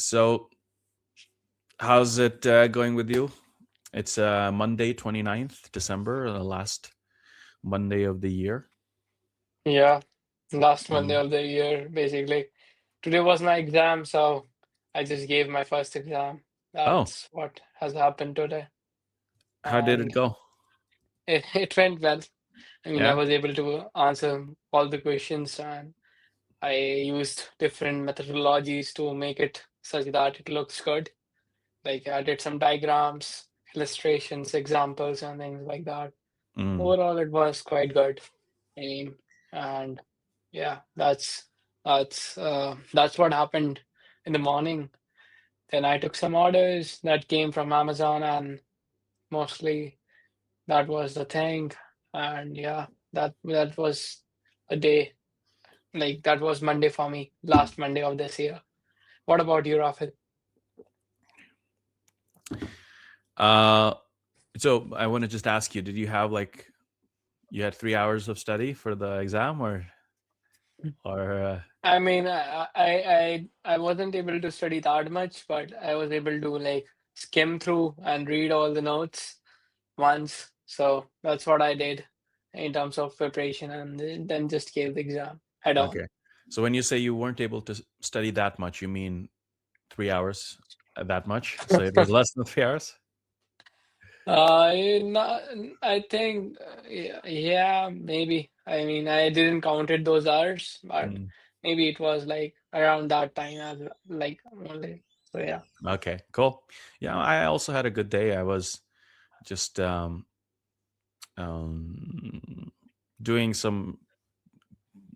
So, how's it going with you? It's Monday, 29th December, the last Monday of the year. Yeah, last Monday Mm. of the year, basically. Today was my exam, so I just gave my first exam. Oh, That's what has happened today. how did it And go? it went well. I mean, I Yeah. was able to answer all the questions, and I used different methodologies to make it such that it looks good. Like I did some diagrams, illustrations, examples, and things like that. Mm. Overall, it was quite good. I mean, and yeah, that's what happened in the morning. Then I took some orders that came from Amazon, and mostly that was the thing. And yeah, that was a day. Like that was Monday for me, last Monday of this year. What about you, Rafid? Uh, so I want to just ask you, did you have you had 3 hours of study for the exam or I mean, I wasn't able to study that much, but I was able to like skim through and read all the notes once. So that's what I did in terms of preparation, and then just gave the exam head on. okay. So when you say you weren't able to study that much, you mean 3 hours that much? So it was less than 3 hours? Not, I think, yeah, yeah, maybe. I mean, I didn't counted those hours, but Mm. maybe it was like around that time as well, like only. So yeah. Okay, cool. Yeah, I also had a good day. I was just um, doing some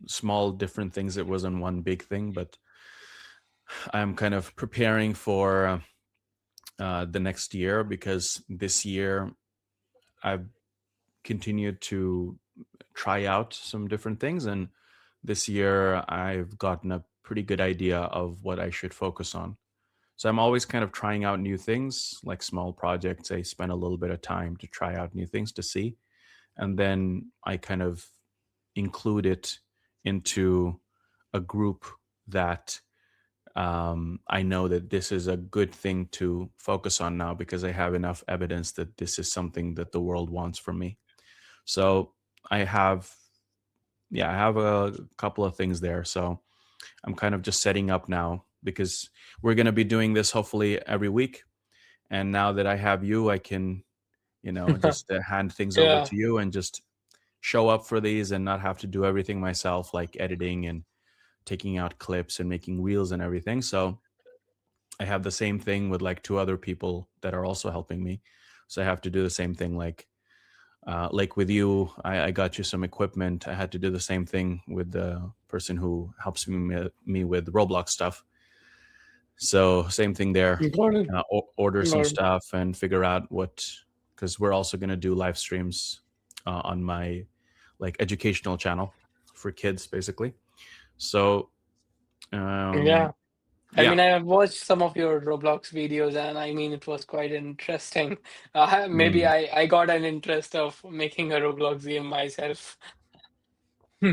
small different things. It wasn't one big thing, but I'm kind of preparing for the next year because this year I've continued to try out some different things. And this year I've gotten a pretty good idea of what I should focus on. So I'm always kind of trying out new things, like small projects. I spend a little bit of time to try out new things to see. And then I kind of include it into a group that I know that this is a good thing to focus on now because I have enough evidence that this is something that the world wants from me. So I have, yeah, I have a couple of things there. So I'm kind of just setting up now because we're going to be doing this hopefully every week. And now that I have you, I can, just hand things over Yeah. to you and just show up for these and not have to do everything myself, like editing and taking out clips and making reels and everything. So I have the same thing with like two other people that are also helping me. So I have to do the same thing like with you. I got you some equipment. I had to do the same thing with the person who helps me with Roblox stuff. So same thing there. Got it. Order some Got it. stuff and figure out what, because we're also going to do live streams on my like educational channel for kids basically. So Yeah. um I yeah. mean, I have watched some of your Roblox videos, and I mean, it was quite interesting. Maybe Mm. I got an interest of making a Roblox game myself.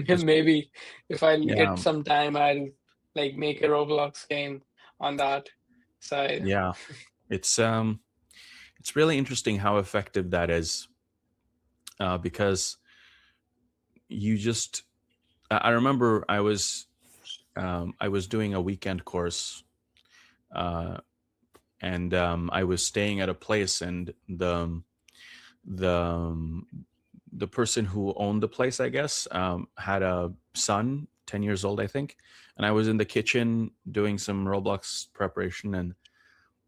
Just Maybe if I yeah. get some time, I'll like make a Roblox game on that side. Yeah. It's really interesting how effective that is, because you just I remember I was doing a weekend course, uh, and I was staying at a place, and the um, the person who owned the place, I guess, had a son, 10 years old, I think, and I was in the kitchen doing some Roblox preparation, and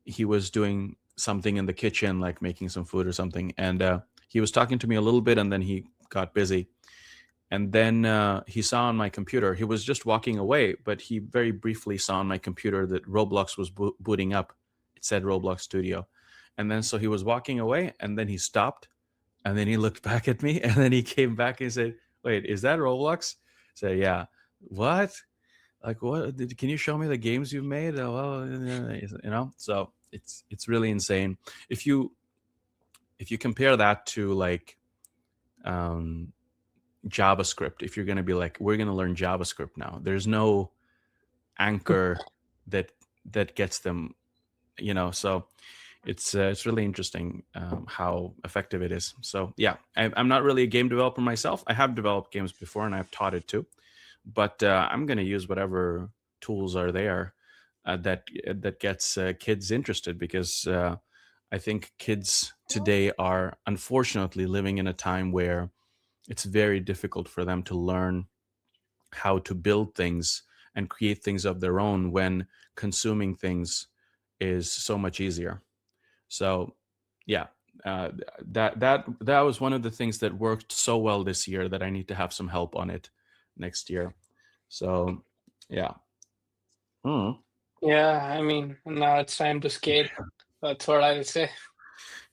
he was doing something in the kitchen, like making some food or something, and he was talking to me a little bit, and then he got busy. And then he saw on my computer, he was just walking away, but he very briefly saw on my computer that Roblox was booting up. It said Roblox Studio. And then so he was walking away, and then he stopped, and then he looked back at me, and then he came back and said, "Wait, is that Roblox?" I said, "Yeah." "What? Like what? Can you show me the games you've made?" Well, so it's really insane. If you compare that to like um, JavaScript, if you're going to be like, we're going to learn JavaScript now, there's no anchor that that gets them, so it's really interesting how effective it is. So yeah, I'm not really a game developer myself. I have developed games before and I've taught it too, but I'm going to use whatever tools are there that gets kids interested, because I think kids today are unfortunately living in a time where it's very difficult for them to learn how to build things and create things of their own when consuming things is so much easier. So yeah, uh, that was one of the things that worked so well this year that I need to have some help on it next year. So yeah. Mm. Yeah, I mean, now it's time to scale. That's what I would say.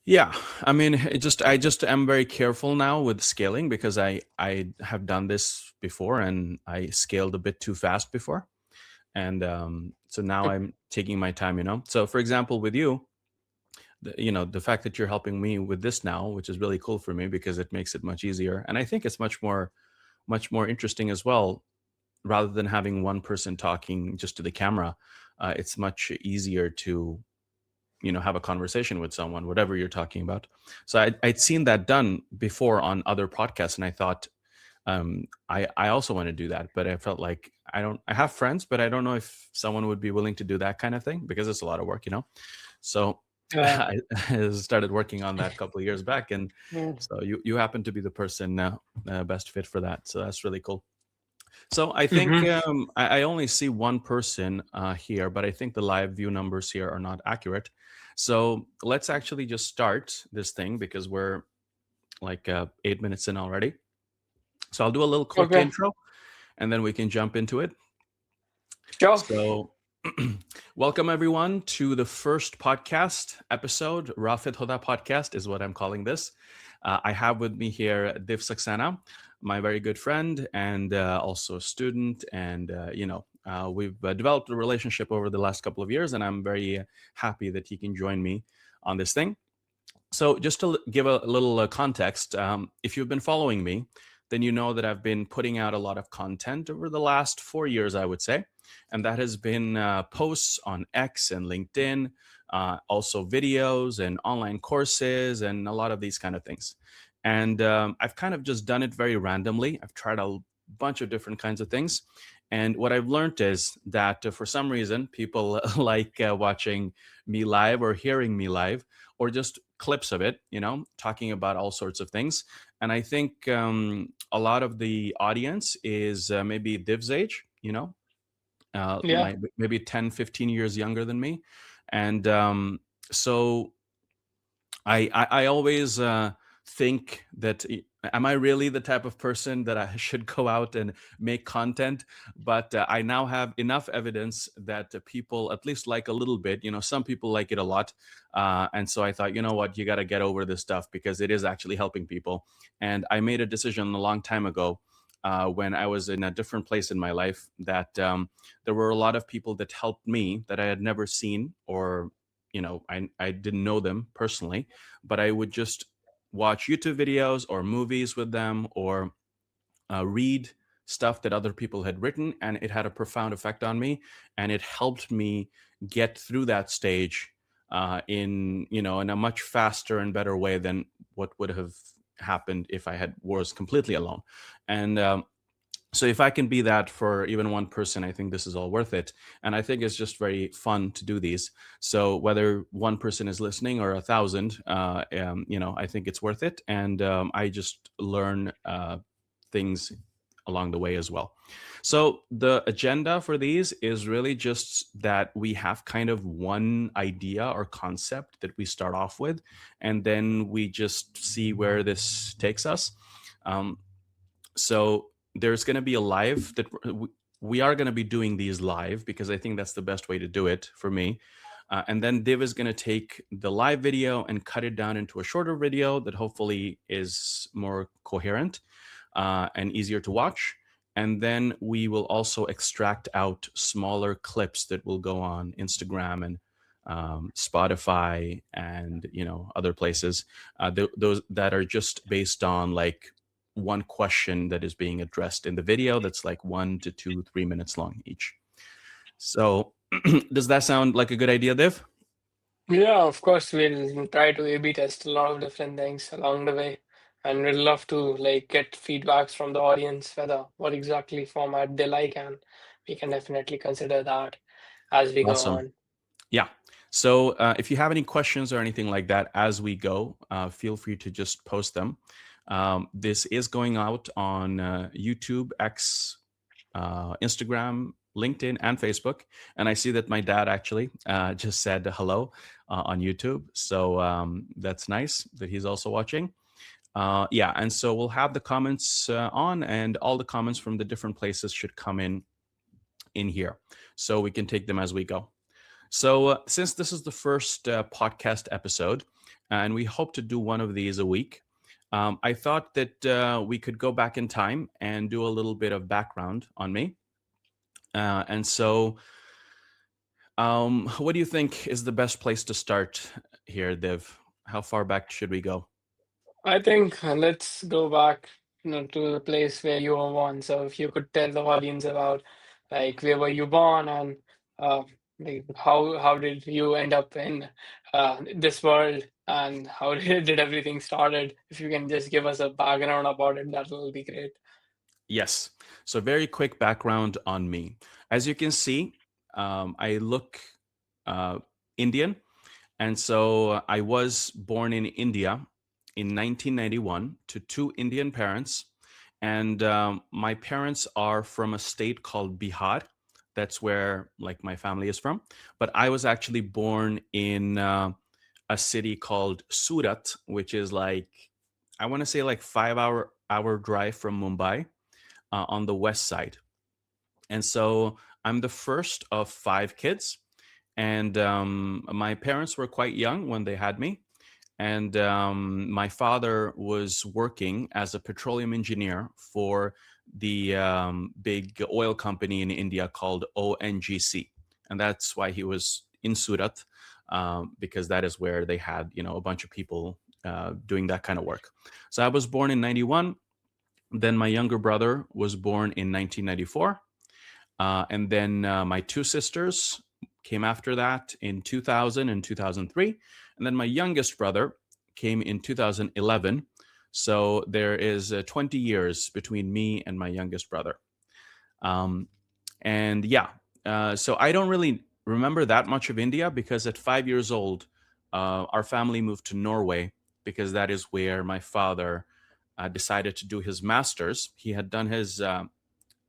Yeah, I mean, I just am very careful now with scaling, because I have done this before and I scaled a bit too fast before, and so now I'm taking my time. So for example, with you, the fact that you're helping me with this now, which is really cool for me because it makes it much easier, and I think it's much more interesting as well, rather than having one person talking just to the camera. It's much easier to have a conversation with someone, whatever you're talking about. So I'd seen that done before on other podcasts, and I thought, I also want to do that, but I felt like I have friends, but I don't know if someone would be willing to do that kind of thing, because it's a lot of work. So Yeah. I started working on that a couple of years back, and Mm. so you happen to be the person best fit for that. So that's really cool. So I think Mm-hmm. I only see one person here, but I think the live view numbers here are not accurate. So let's actually just start this thing, because we're like 8 minutes in already. So I'll do a little quick Okay. intro and then we can jump into it. Sure. So welcome everyone to the first podcast episode. Rafid Hoda Podcast is what I'm calling this. I have with me here Div Saxena, my very good friend and also a student. And, we've developed a relationship over the last couple of years, and I'm very happy that he can join me on this thing. So, just to give a little context, if you've been following me, then you know that I've been putting out a lot of content over the last 4 years, I would say. And that has been posts on X and LinkedIn, also videos and online courses, and a lot of these kind of things. And I've kind of just done it very randomly. I've tried a bunch of different kinds of things. And what I've learned is that for some reason, people like watching me live or hearing me live, or just clips of it, talking about all sorts of things. And I think a lot of the audience is maybe Div's age, Yeah. maybe 10, 15 years younger than me. And so I always think that, am I really the type of person that I should go out and make content? But I now have enough evidence that people at least like a little bit. Some people like it a lot, and so I thought, you know what, you got to get over this stuff because it is actually helping people. And I made a decision a long time ago. When I was in a different place in my life, that there were a lot of people that helped me that I had never seen, or I didn't know them personally, but I would just watch YouTube videos or movies with them, or read stuff that other people had written, and it had a profound effect on me, and it helped me get through that stage in a much faster and better way than what would have happened if I had was completely alone. And so if I can be that for even one person, I think this is all worth it. And I think it's just very fun to do these. So whether one person is listening or 1,000, I think it's worth it. And I just learn things along the way as well. So the agenda for these is really just that we have kind of one idea or concept that we start off with, and then we just see where this takes us. Um, so there's going to be a live that we are going to be doing these live, because I think that's the best way to do it for me. And then Div is going to take the live video and cut it down into a shorter video that hopefully is more coherent and easier to watch. And then we will also extract out smaller clips that will go on Instagram and Spotify and other places. Those that are just based on like one question that is being addressed in the video, that's like 1 to 2, 3 minutes long each. So Does that sound like a good idea, Dev? Yeah, of course, we'll try to A/B test a lot of different things along the way, and we'd love to like get feedbacks from the audience whether what exactly format they like, and we can definitely consider that as we go Awesome. on. Yeah. So if you have any questions or anything like that as we go, feel free to just post them. This is going out on YouTube, X, Instagram, LinkedIn, and Facebook. And I see that my dad actually just said hello on YouTube. So that's nice that he's also watching. Yeah. And so we'll have the comments on, and all the comments from the different places should come in here. So we can take them as we go. So, since this is the first podcast episode, and we hope to do one of these a week, I thought that we could go back in time and do a little bit of background on me. And so, what do you think is the best place to start here, Dev? How far back should we go? I think let's go back, to the place where you were born. So if you could tell the audience about like where were you born and uh, like how did you end up in this world and how did everything started? If you can just give us a background about it, that will be great. Yes. So, very quick background on me. As you can see, I look uh, Indian. And so I was born in India in 1991 to two Indian parents. And my parents are from a state called Bihar. That's where like my family is from. But I was actually born in a city called Surat, which is like, I want to say like 5 hour drive from Mumbai on the west side. And so I'm the first of five kids, and my parents were quite young when they had me. And my father was working as a petroleum engineer for the big oil company in India called ONGC. And that's why he was in Surat, because that is where they had, a bunch of people doing that kind of work. So I was born in 91. Then my younger brother was born in 1994. And then my two sisters came after that in 2000 and 2003. And then my youngest brother came in 2011. So there is 20 years between me and my youngest brother. Um, and yeah, so I don't really remember that much of India because at 5 years old, our family moved to Norway because that is where my father decided to do his master's. He had done his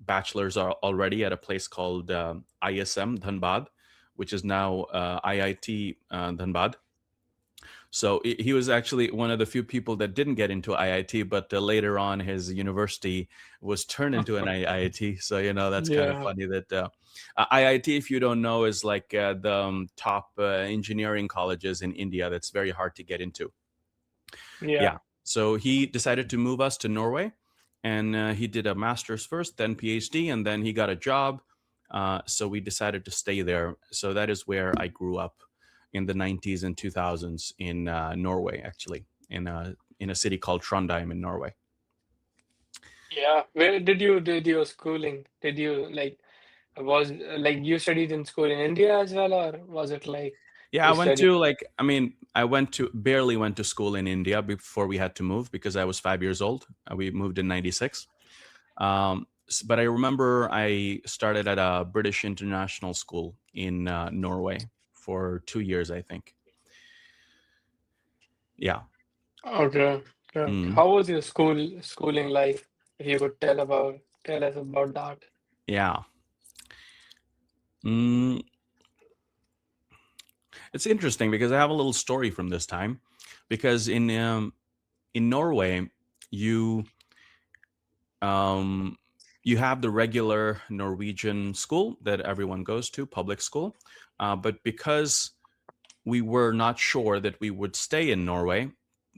bachelor's are already at a place called ISM Dhanbad, which is now IIT Dhanbad. So he was actually one of the few people that didn't get into IIT, but later on his university was turned into an IIT. So that's kind of Yeah, funny that IIT, if you don't know, is like the top engineering colleges in India. That's very hard to get into. yeah. Yeah. So he decided to move us to Norway, and he did a master's first, then PhD, and then he got a job. So we decided to stay there. So that is where I grew up in the 90s and 2000s in Norway, actually, in a city called Trondheim in Norway. Yeah. Where did you did your schooling? Did you like was like you studied in school in India as well, or was it like Yeah, I you went studied? to I barely went to school in India before we had to move because I was 5 years old. We moved in 96. But I remember I started at a British international school in Norway for 2 years, I think. Yeah. Okay. Okay. Mm, How was your schooling life? If you could tell us about that. yeah. Mm, it's interesting because I have a little story from this time. Because in Norway, you um, you have the regular Norwegian school that everyone goes to, public school. But because we were not sure that we would stay in Norway,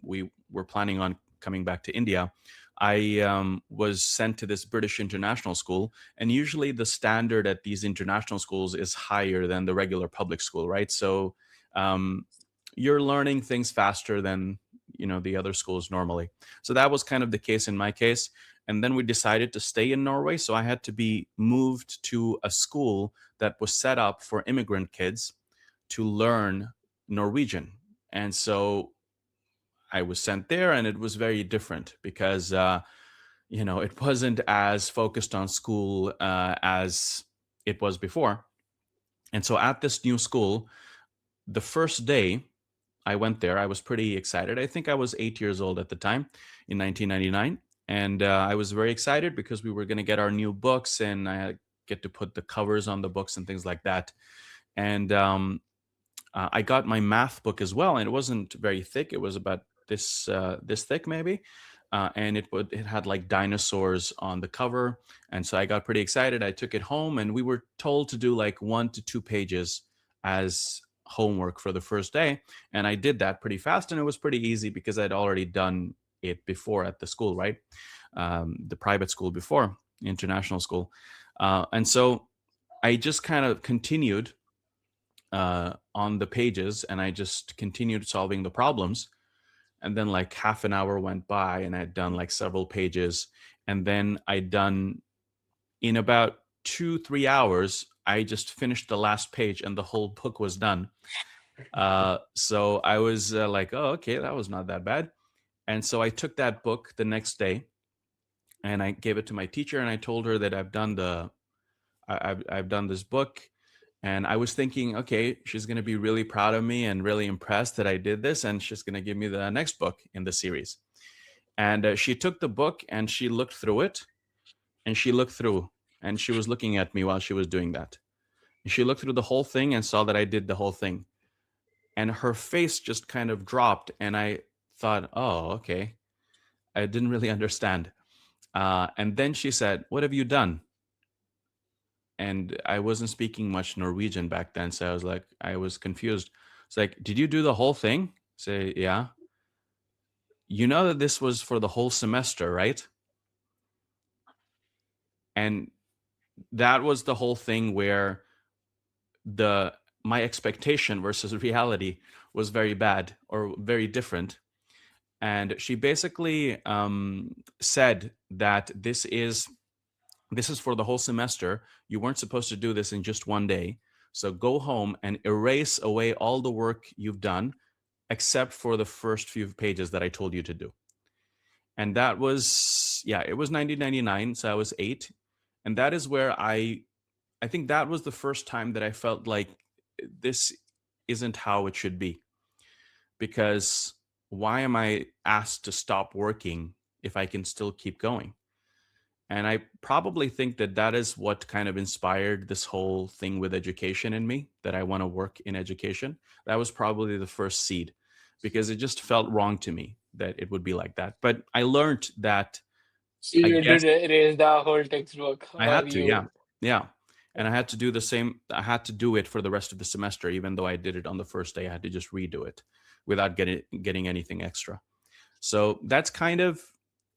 we were planning on coming back to India. I was sent to this British international school, and usually the standard at these international schools is higher than the regular public school, right? So um, you're learning things faster than the other schools normally. So that was kind of the case in my case. And then we decided to stay in Norway, so I had to be moved to a school that was set up for immigrant kids to learn Norwegian. And so I was sent there, and it was very different because it wasn't as focused on school as it was before. And so at this new school, the first day I went there, I was pretty excited. I think I was 8 years old at the time in 1999. And I was very excited because we were going to get our new books, and I get to put the covers on the books and things like that. And I got my math book as well, and it wasn't very thick. It was about this thick maybe, and it had like dinosaurs on the cover, and so I got pretty excited. I took it home, and we were told to do like 1 to 2 pages as homework for the first day, and I did that pretty fast, and it was pretty easy because I'd already done it before at the school, right? The private school before, international school, and so I just kind of continued on the pages, and I just continued solving the problems. And then like half an hour went by, and I'd done like several pages. And then I'd done in about 2-3 hours, I just finished the last page, and the whole book was done. So I was like, oh, okay, that was not that bad. And so I took that book the next day, and I gave it to my teacher, and I told her that I've done this book. And I was thinking, okay, she's going to be really proud of me and really impressed that I did this, and she's going to give me the next book in the series. And she took the book, and she looked through it, and she looked through, and she was looking at me while she was doing that. And she looked through the whole thing and saw that I did the whole thing. And her face just kind of dropped, and I thought, oh, okay. I didn't really understand. And then she said, "What have you done?" And I wasn't speaking much Norwegian back then, so I was confused. It's like, "Did you do the whole thing?" Say, "Yeah." You know that this was for the whole semester, right? And that was the whole thing where the my expectation versus reality was very bad or very different. And she basically said that this is for the whole semester. You weren't supposed to do this in just one day. So go home and erase away all the work you've done, except for the first few pages that I told you to do. And that was, yeah, it was 1999. So I was 8. And that is where I think that was the first time that I felt like this isn't how it should be. Because why am I asked to stop working if I can still keep going? And I probably think that that is what kind of inspired this whole thing with education in me, that I want to work in education. That was probably the first seed, because it just felt wrong to me that it would be like that. But I learned that, So I you guess did erase the whole textbook I while had to, you. yeah. Yeah. And I had to do the same. I had to do it for the rest of the semester, even though I did it on the first day. I had to just redo it without getting anything extra. So that's kind of,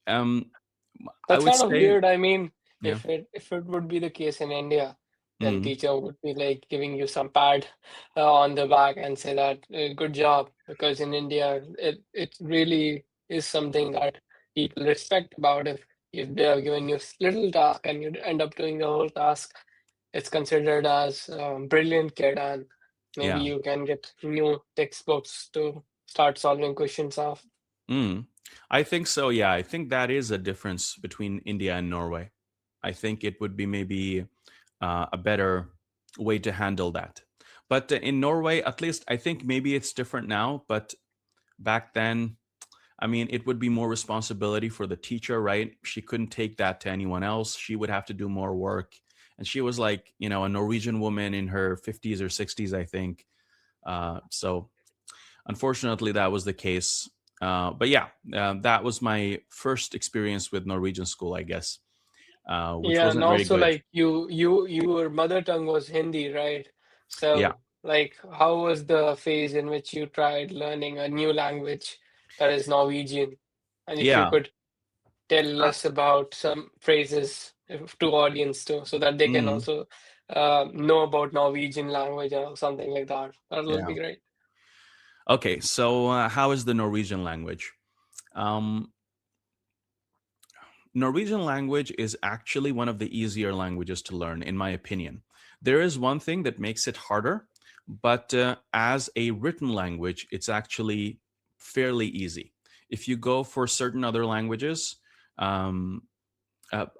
um, I That's would kind of say, weird. I mean, yeah. if it would be the case in India, then Mm, teacher would be like giving you some pad on the back and say that good job, because in India it really is something that people respect about. If they have given you little task and you end up doing the whole task, it's considered as brilliant kid, and maybe yeah. you can get new textbooks to start solving questions of. Mm. I think so. Yeah, I think that is a difference between India and Norway. I think it would be maybe a better way to handle that. But in Norway, at least, I think maybe it's different now. But back then, I mean, it would be more responsibility for the teacher, right? She couldn't take that to anyone else. She would have to do more work. And she was like, a Norwegian woman in her 50s or 60s, I think. So unfortunately, that was the case. But yeah, that was my first experience with Norwegian school, I guess, which Yeah, and wasn't very also good. like your mother tongue was Hindi, right? Yeah, So like how was the phase in which you tried learning a new language that is Norwegian? And if you yeah. could tell Uh, us about some phrases to audience too, so that they can mm, also know about Norwegian language or something like that. That will yeah. be great. Okay, so how is the Norwegian language? Um, Norwegian language is actually one of the easier languages to learn, in my opinion. There is one thing that makes it harder, but as a written language, it's actually fairly easy. If you go for certain other languages, um,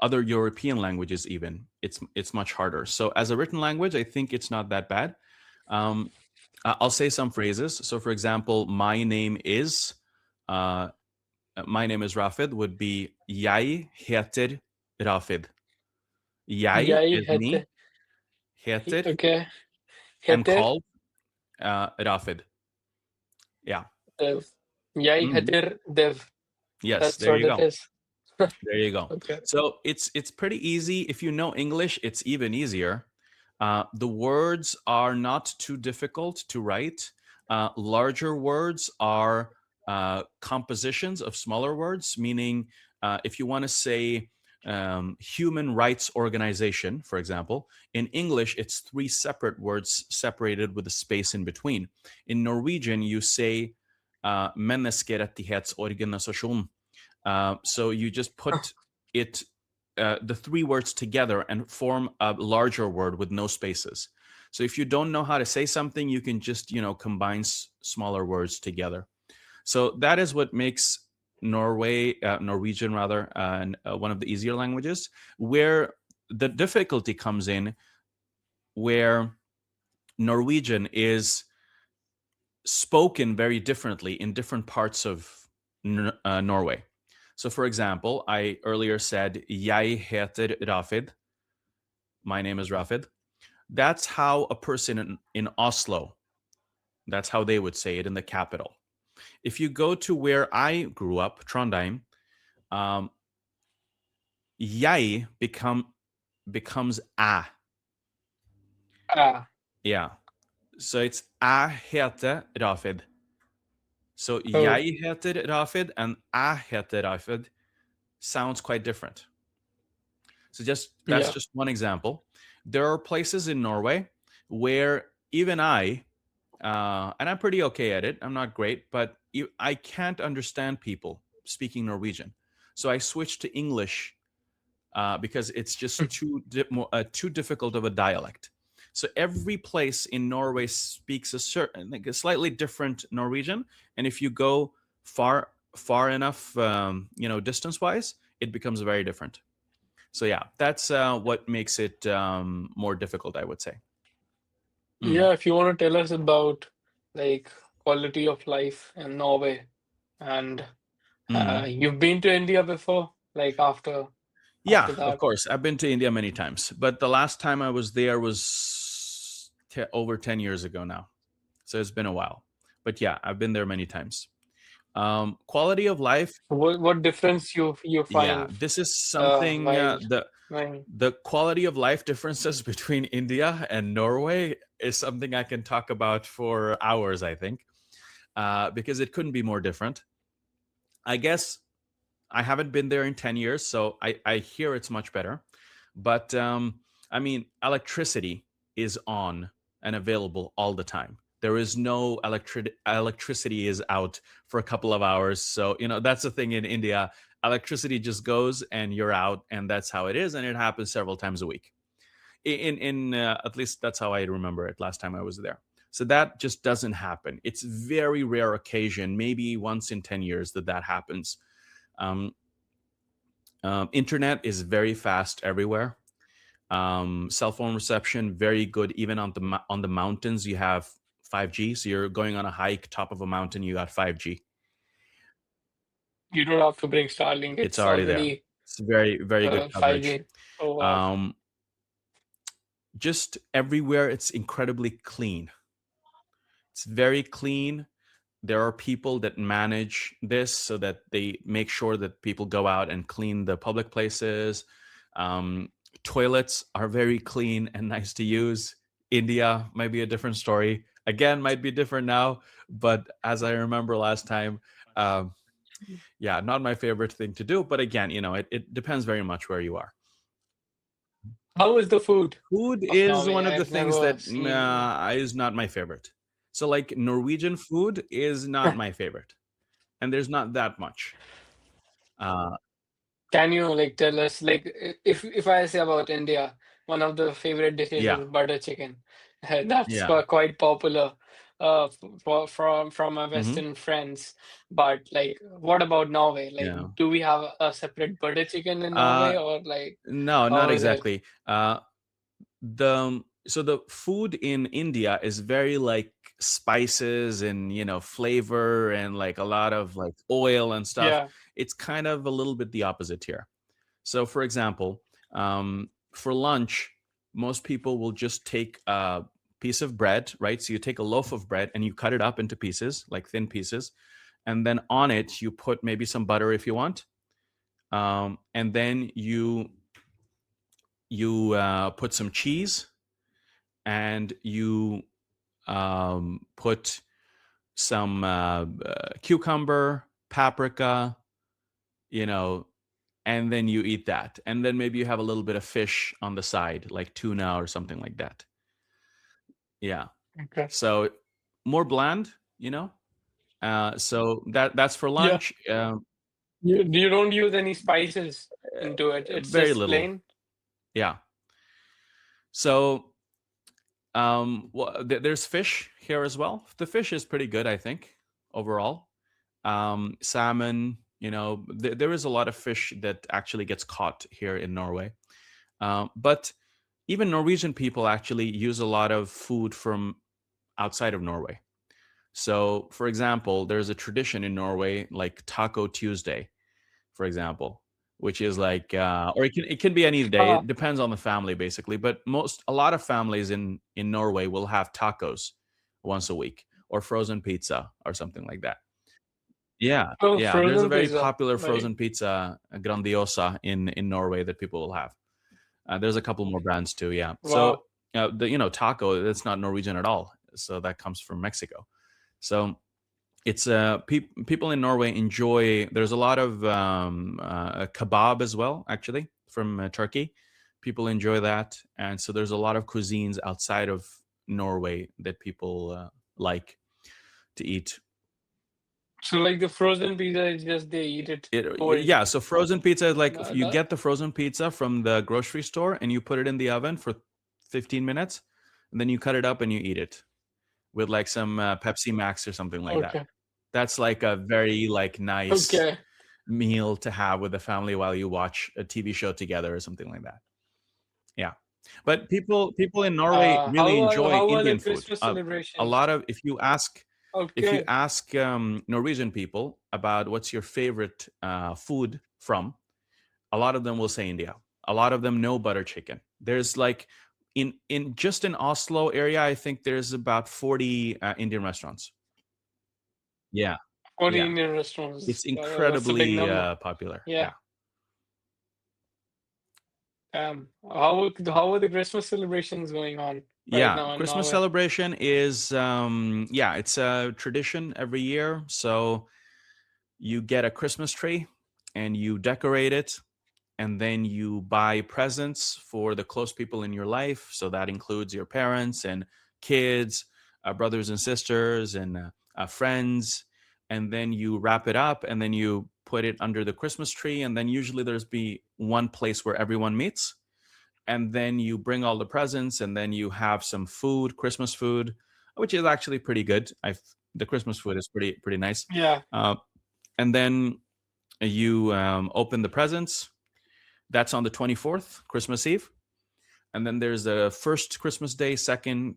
other European languages, even it's much harder. So as a written language, I think it's not that bad. Um, I'll say some phrases. So, for example, uh, my name is Rafid would be Jeg heter Rafid. Jeg Jeg is me, heter, okay, and heter called Rafid. Yeah. Dev. Jeg Mhm. heter Dev. Yes, That's there what you it go. is. There you go. Okay. So it's pretty easy. If you know English, it's even easier. The words are not too difficult to write. Larger words are compositions of smaller words, meaning if you want to say human rights organization, for example, in English, it's three separate words separated with a space in between. In Norwegian, you say menneskerettighetsorganisasjon. So you just put it, the three words together and form a larger word with no spaces. So if you don't know how to say something, you can just combine smaller words together. So that is what makes Norwegian rather, one of the easier languages. Where the difficulty comes in, where Norwegian is spoken very differently in different parts of Norway. So, for example, I earlier said, Jeg heter Rafid. My name is Rafid. That's how a person in Oslo, that's how they would say it in the capital. If you go to where I grew up, Trondheim, um, Jeg becomes a. Ah, Yeah. So it's I heter Rafid. So oh, Jeg heter Rafid and I heter Rafid sounds quite different. So just that's yeah. just one example. There are places in Norway where even and I'm pretty okay at it. I'm not great, but I can't understand people speaking Norwegian. So I switched to English because it's just too difficult of a dialect. So every place in Norway speaks a certain, like a slightly different Norwegian, and if you go far enough, distance wise, it becomes very different. So yeah, that's what makes it more difficult, I would say. Mm. Yeah, if you want to tell us about like quality of life in Norway and Mm. you've been to India before, like after Yeah, of that. course. I've been to India many times, but the last time I was there was over 10 years ago now. So it's been a while. But yeah, I've been there many times. Quality of life, What difference you yeah, find this is something, while when the quality of life differences between India and Norway is something I can talk about for hours, I think, because it couldn't be more different. I guess I haven't been there in 10 years, so I hear it's much better. But I mean, electricity is on and available all the time. There is no electricity is out for a couple of hours. So, that's the thing in India. Electricity just goes and you're out, and that's how it is. And it happens several times a week. At least that's how I remember it last time I was there. So that just doesn't happen. It's very rare occasion, maybe once in 10 years that happens. Um, Internet is very fast everywhere. Cell phone reception very good, even on the mountains. You have 5G, so you're going on a hike, top of a mountain, you got 5G. you don't have to bring Starlink, It's it's already there. already It's very very good coverage. 5G. Oh wow. Um, just everywhere, it's incredibly clean. It's very clean. There are people that manage this so that they make sure that people go out and clean the public places. Um, Toilets are very clean and nice to use. India might be a different story. Again, might be different now, but as I remember last time, um, yeah, not my favorite thing to do. But again, it depends very much where you are. How is the food Food of is Norway? one of the I've things never that seen. is not my favorite. So like Norwegian food is not my favorite, and there's not that much. Uh, Can you like tell us like if I say about India, one of the favorite dishes yeah, is butter chicken. That's yeah, quite popular from my hmm Western friends. But like, what about Norway? Like, yeah. do we have a separate butter chicken in Uh, Norway, or like no, not how is it? exactly. The food in India is very like spices and flavor and like a lot of like oil and stuff. Yeah, It's kind of a little bit the opposite here. So, for example, for lunch, most people will just take a piece of bread, right? So you take a loaf of bread and you cut it up into pieces, like thin pieces, and then on it you put maybe some butter if you want, and then you put some cheese, and you put some cucumber, paprika, you know, and then you eat that. And then maybe you have a little bit of fish on the side, like tuna or something like that. Yeah. okay. So more bland, you know. So that's for Yeah, lunch. you don't use any spices into it. It's Very just little. plain. Yeah. So there's fish here as well. The fish is pretty good, I think, overall. Salmon. There is a lot of fish that actually gets caught here in Norway. But even Norwegian people actually use a lot of food from outside of Norway. So, for example, there's a tradition in Norway like Taco Tuesday, for example, which is like, or it can be any day. Ah, It depends on the family, basically. But a lot of families in Norway will have tacos once a week, or frozen pizza, or something like that. Yeah, oh, yeah. There's a frozen very pizza. popular Like, frozen pizza, Grandiosa, in Norway that people will have. There's a couple more brands too. Yeah. So wow. the taco, that's not Norwegian at all. So that comes from Mexico. So it's people in Norway enjoy. There's a lot of kebab as well, actually, from Turkey. People enjoy that, and so there's a lot of cuisines outside of Norway that people like to eat. So like the frozen pizza is just they eat it cold. Yeah, so frozen pizza is like if you That, get the frozen pizza from the grocery store and you put it in the oven for 15 minutes, and then you cut it up and you eat it with like some Pepsi Max or something like that. okay. That's like a very like nice Okay. meal to have with the family while you watch a TV show together or something like that. Yeah. But people in Norway really enjoy How are the Indian food. Christmas A celebrations? lot of Okay. Norwegian people about what's your favorite food from, a lot of them will say India. A lot of them know butter chicken. There's like in just in Oslo area, I think there's about 40 Indian restaurants. Yeah, 40 yeah. Indian restaurants. It's That's a big incredibly number. popular. Yeah. Yeah. How are the Christmas celebrations going on right Yeah, now in Christmas Norway? celebration is yeah, it's a tradition every year. So you get a Christmas tree and you decorate it, and then you buy presents for the close people in your life. So that includes your parents and kids, brothers and sisters, and friends. And then you wrap it up, and then you put it under the Christmas tree. And then usually there's be one place where everyone meets. And then you bring all the presents, and then you have some food, Christmas food, which is actually pretty good. The Christmas food is pretty nice. Yeah. Uh, and then you open the presents. That's on the 24th, Christmas Eve. And then there's the first Christmas Day, second,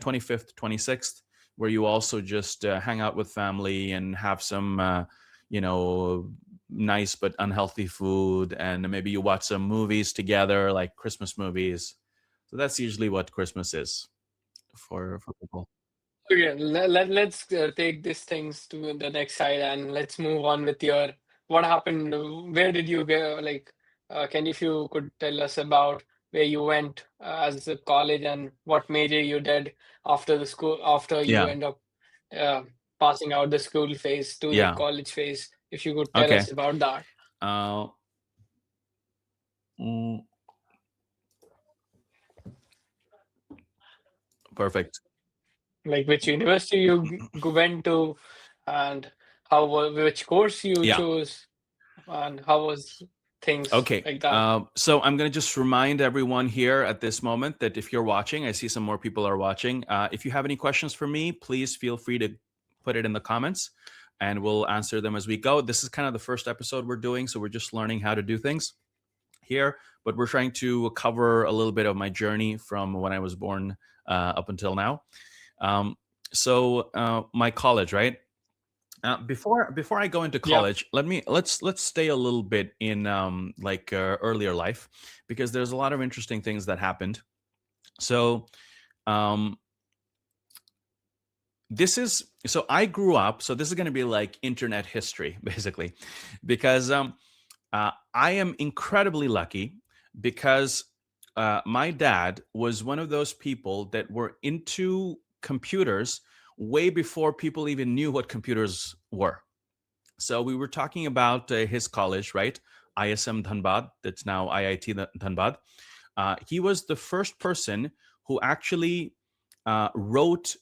25th, 26th, where you also just hang out with family and have some, you know, nice but unhealthy food. And maybe you watch some movies together, like Christmas movies. So that's usually what Christmas is for people. Okay, let's take these things to the next side and let's move on with your what happened. Where did you go? Like, can if you could tell us about where you went as a college and what major you did after the school after you Yeah. end up uh, passing out the school phase to the Yeah. college phase. If you could tell Okay. us about that. Uh, mm, Perfect. Like which university you went to, and which course you Yeah. chose, and how was things Okay. like that? So I'm going to just remind everyone here at this moment that if you're watching, I see some more people are watching. If you have any questions for me, please feel free to put it in the comments and we'll answer them as we go. This is kind of the first episode we're doing, so we're just learning how to do things here, but we're trying to cover a little bit of my journey from when I was born up until now. Um, my college, right? Before I go into Yeah. college, let's stay a little bit in earlier life, because there's a lot of interesting things that happened. So um, I grew up. So this is going to be like internet history, basically, because I am incredibly lucky because my dad was one of those people that were into computers way before people even knew what computers were. So we were talking about his college, right? ISM Dhanbad, that's now IIT Dhanbad. He was the first person who actually wrote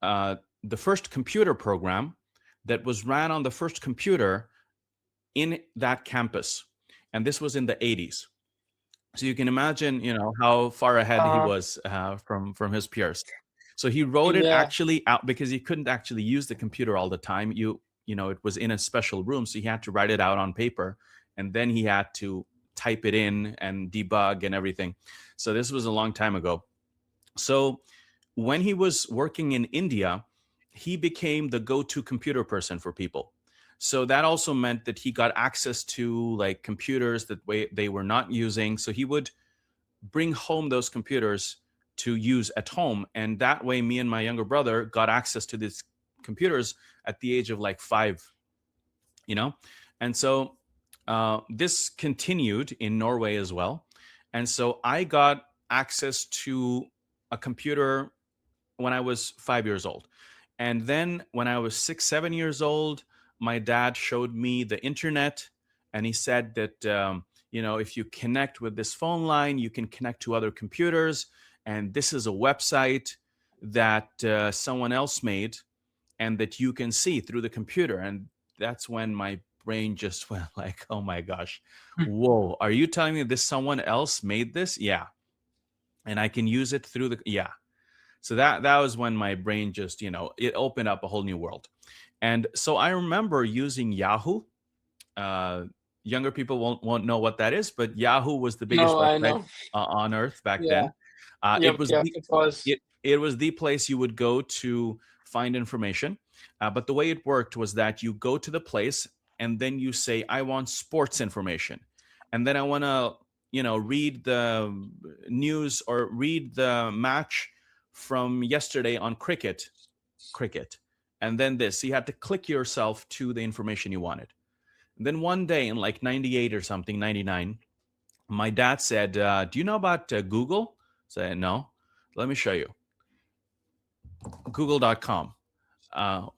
the first computer program that was ran on the first computer in that campus. And this was in the 80s. So you can imagine, how far ahead he Uh, was from his peers. So he wrote it yeah. actually out because he couldn't actually use the computer all the time. It was in a special room, so he had to write it out on paper, and then he had to type it in and debug and everything. So this was a long time ago. So when he was working in India, he became the go-to computer person for people. So that also meant that he got access to like computers that they were not using. So he would bring home those computers to use at home. And that way, me and my younger brother got access to these computers at the age of like 5, you know? And so this continued in Norway as well. And so I got access to a computer when I was 5 years old. And then when I was 6, 7 years old, my dad showed me the internet, and he said that, if you connect with this phone line, you can connect to other computers. And this is a website that someone else made and that you can see through the computer. And that's when my brain just went like, oh my gosh, whoa, are you telling me this someone else made this? Yeah. And I can use it through yeah. So that was when my brain just, it opened up a whole new world. And so I remember using Yahoo. Uh, Younger people won't know what that is, but Yahoo was the biggest No, I website know. on earth back Yeah. then. It Yep. was Yep. the It was. it was the place you would go to find information. But the way it worked was that you go to the place and then you say, I want sports information. And then I want to, read the news or read the match from yesterday on cricket. And then this. So you had to click yourself to the information you wanted. And then one day in like 98 or something, 99, my dad said, do you know about Google? I said, no. Let me show you. Google.com. Uh,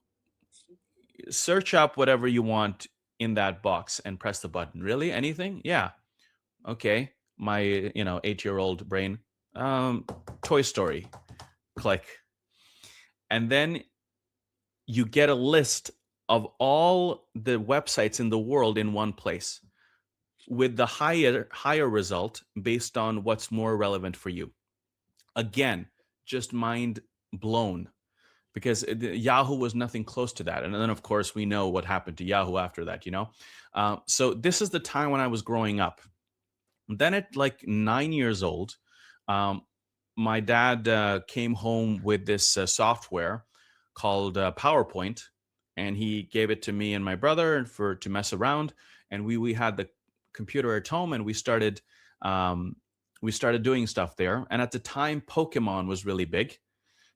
Search up whatever you want in that box and press the button. Really? Anything? Yeah. Okay. My 8-year-old brain. Toy Story. Click. And then you get a list of all the websites in the world in one place, with the higher result based on what's more relevant for you. Again, just mind blown, because Yahoo was nothing close to that. And then, of course, we know what happened to Yahoo after that, So this is the time when I was growing up. Then at like 9 years old, um, my dad came home with this software called PowerPoint, and he gave it to me and my brother to mess around. And we had the computer at home, and um, we started doing stuff there. And at the time, Pokemon was really big.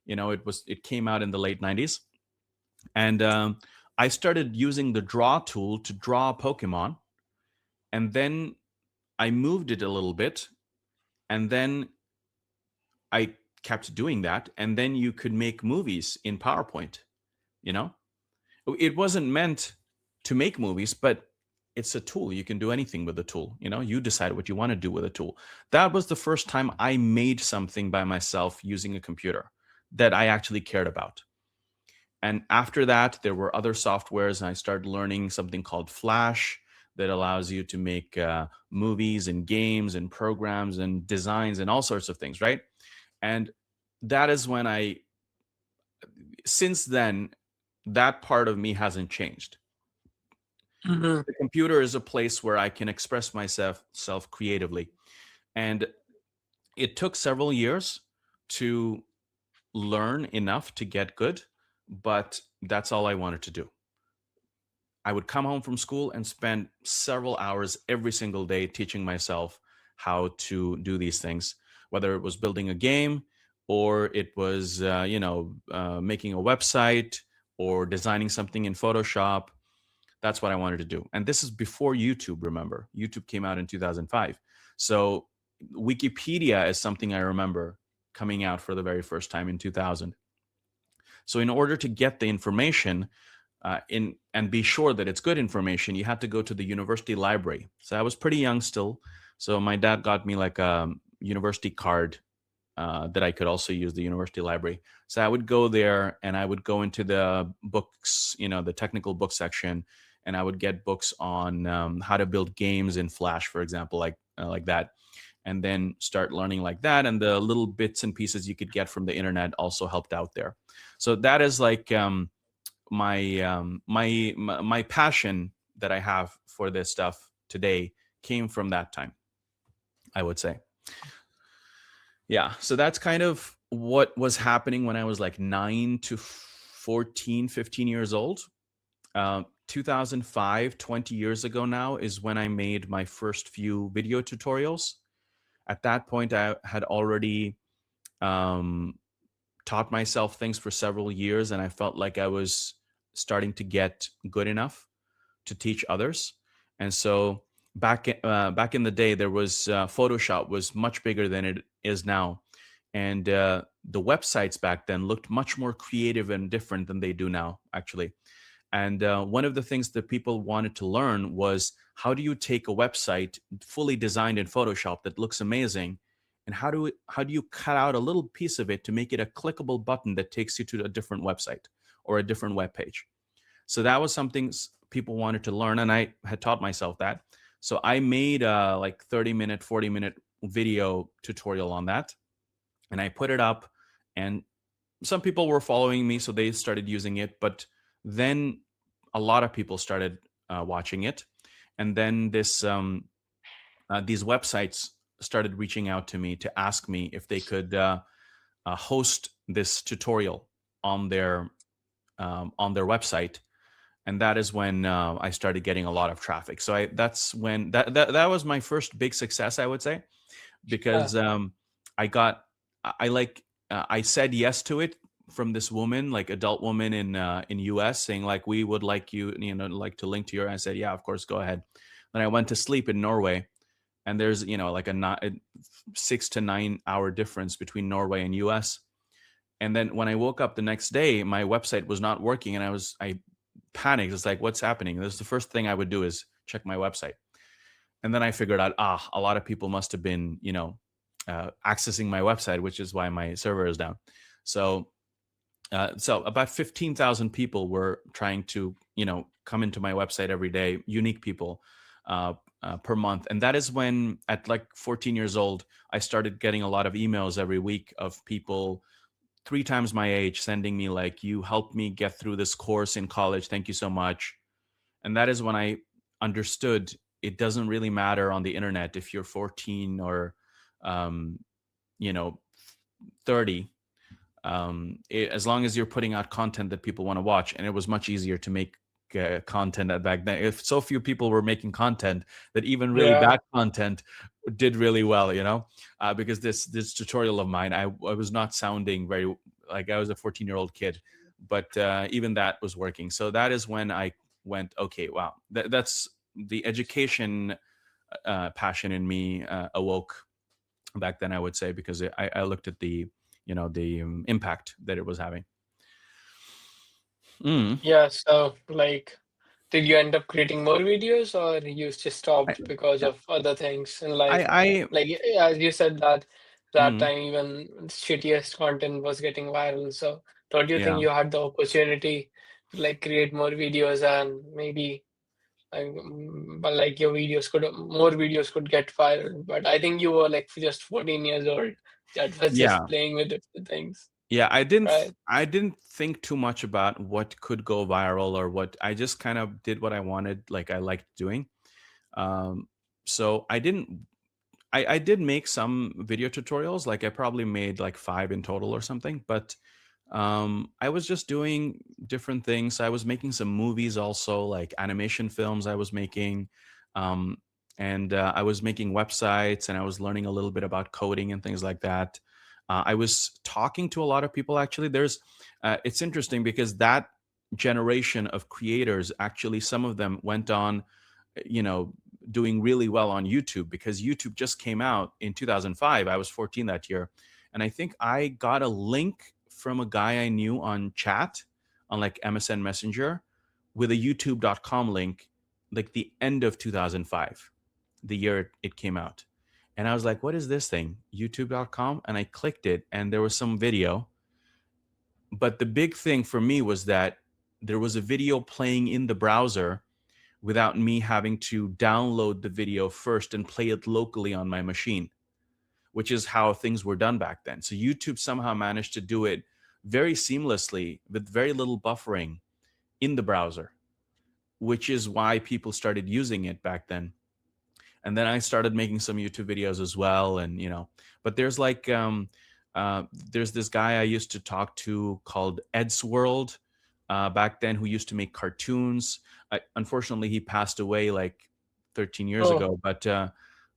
It came out in the late 90s. And I started using the draw tool to draw Pokemon. And then I moved it a little bit. And then I kept doing that. And then you could make movies in PowerPoint. You know, it wasn't meant to make movies, but it's a tool. You can do anything with a tool. You decide what you want to do with a tool. That was the first time I made something by myself using a computer. that I actually cared about. And after that, there were other softwares, and I started learning something called Flash that allows you to make movies and games and programs and designs and all sorts of things, right? And that is when since then, that part of me hasn't changed. Hmm. The computer is a place where I can express myself self creatively. And it took several years to learn enough to get good, but that's all I wanted to do. I would come home from school and spend several hours every single day teaching myself how to do these things, whether it was building a game or it was, making a website or designing something in Photoshop. That's what I wanted to do. And this is before YouTube, remember. YouTube came out in 2005. So Wikipedia is something I remember coming out for the very first time in 2000. So in order to get the information, in and be sure that it's good information, you had to go to the university library. So I was pretty young still. So my dad got me like a university card that I could also use the university library. So I would go there and I would go into the books, the technical book section, and I would get books on how to build games in Flash, for example, like that, and then start learning like that. And the little bits and pieces you could get from the internet also helped out there. So that is like my passion that I have for this stuff today came from that time, I would say. Yeah, so that's kind of what was happening when I was like 9 to 14, 15 years old. 2005, 20 years ago now, is when I made my first few video tutorials. At that point, I had already um, taught myself things for several years, and I felt like I was starting to get good enough to teach others. And so back in the day, there was Photoshop was much bigger than it is now, and the websites back then looked much more creative and different than they do now, actually. And one of the things that people wanted to learn was, how do you take a website fully designed in Photoshop that looks amazing, and how do you cut out a little piece of it to make it a clickable button that takes you to a different website or a different web page? So that was something people wanted to learn, and I had taught myself that. So I made a like 30-minute, 40-minute video tutorial on that, and I put it up, and some people were following me, so they started using it. But then a lot of people started watching it, and then these websites started reaching out to me to ask me if they could host this tutorial on their website. And that is when I started getting a lot of traffic. So that's when that was my first big success, I would say, Yeah. because I got I like I said yes to it from this woman, like adult woman in US, saying like, we would like like to link to your. I said, yeah, of course, go ahead. Then I went to sleep in Norway, and there's like a 6 to 9 hour difference between Norway and US. And then when I woke up the next day, my website was not working, and I panicked. It's like, what's happening? This is the first thing I would do, is check my website. And then I figured out, a lot of people must have been, accessing my website, which is why my server is down. So about 15,000 people were trying to, come into my website every day, unique people per month. And that is when, at like 14 years old, I started getting a lot of emails every week of people 3 times my age sending me like, you helped me get through this course in college. Thank you so much. And that is when I understood it doesn't really matter on the internet if you're 14 or, um, 30. As long as you're putting out content that people want to watch. And it was much easier to make content back then. If so few people were making content, that even really Yeah. bad content did really well, because this tutorial of mine, I was not sounding very like I was a 14-year-old kid, but even that was working. So that is when I went, okay, wow, that's the education passion in me awoke back then, I would say, because I looked at the impact that it was having. Mm. Yeah. So, like, did you end up creating more videos, or you just I, stopped because of other things? And I, like, I, as you said that That Mm. time, even shittiest content was getting viral. So, don't you think Yeah. you had the opportunity to like create more videos and maybe but like your videos could more videos could get viral? But I think you were like just 14 years old that was just Yeah. playing with different things, Yeah, right? I didn't think too much about what could go viral or what. I just kind of did what I wanted, like I liked doing. Um, so I did make some video tutorials, like I probably made like 5 in total or something, but I was just doing different things. I was making some movies also, like animation films I was making. Um, and I was making websites and I was learning a little bit about coding and things like that. I was talking to a lot of people actually. It's interesting because that generation of creators, actually, some of them went on, you know, doing really well on YouTube because YouTube just came out in 2005. I was 14 that year. And I think I got a link from a guy I knew on chat on like MSN Messenger with a youtube.com link, like the end of 2005, the year it came out. And I was like, what is this thing? YouTube.com? And I clicked it and there was some video. But the big thing for me was that there was a video playing in the browser without me having to download the video first and play it locally on my machine, which is how things were done back then. So YouTube somehow managed to do it very seamlessly with very little buffering in the browser, which is why people started using it back then. And then I started making some YouTube videos as well, and but there's this guy I used to talk to called Ed's World back then, who used to make cartoons. Unfortunately, he passed away like 13 years Oh, ago,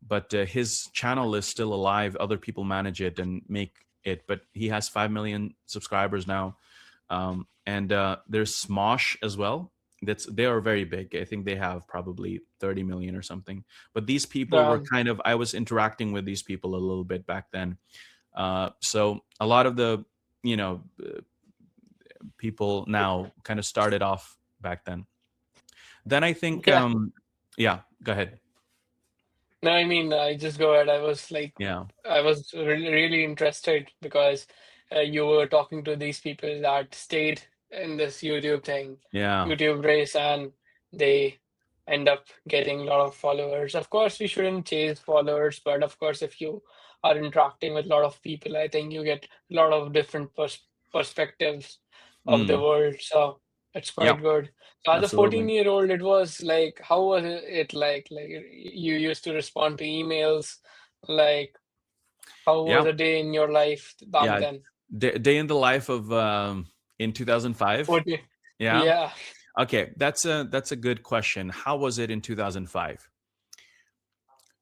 but his channel is still alive. Other people manage it and make it, but he has 5 million subscribers now. And there's Smosh as well. They are very big. I think they have probably 30 million or something. But these people were damn. kind of, I was interacting with these people a little bit back then. So a lot of the you know people now kind of started off back then. Then I think, Yeah. yeah, go ahead. No, I mean, I just go ahead. I was like, Yeah, I was really interested because you were talking to these people that stayed in this YouTube thing, yeah. YouTube race, and they end up getting a lot of followers. Of course, we shouldn't chase followers, but of course, if you are interacting with a lot of people, I think you get a lot of different perspectives of the Mm, world. So it's yeah, quite good. So as a absolutely. 14-year-old, it was like, how was it like? Like you used to respond to emails, like how was Yeah, a day in your life back yeah. then? Day in the life of in 2005. 40, Yeah. yeah. Okay, that's a good question. How was it in 2005?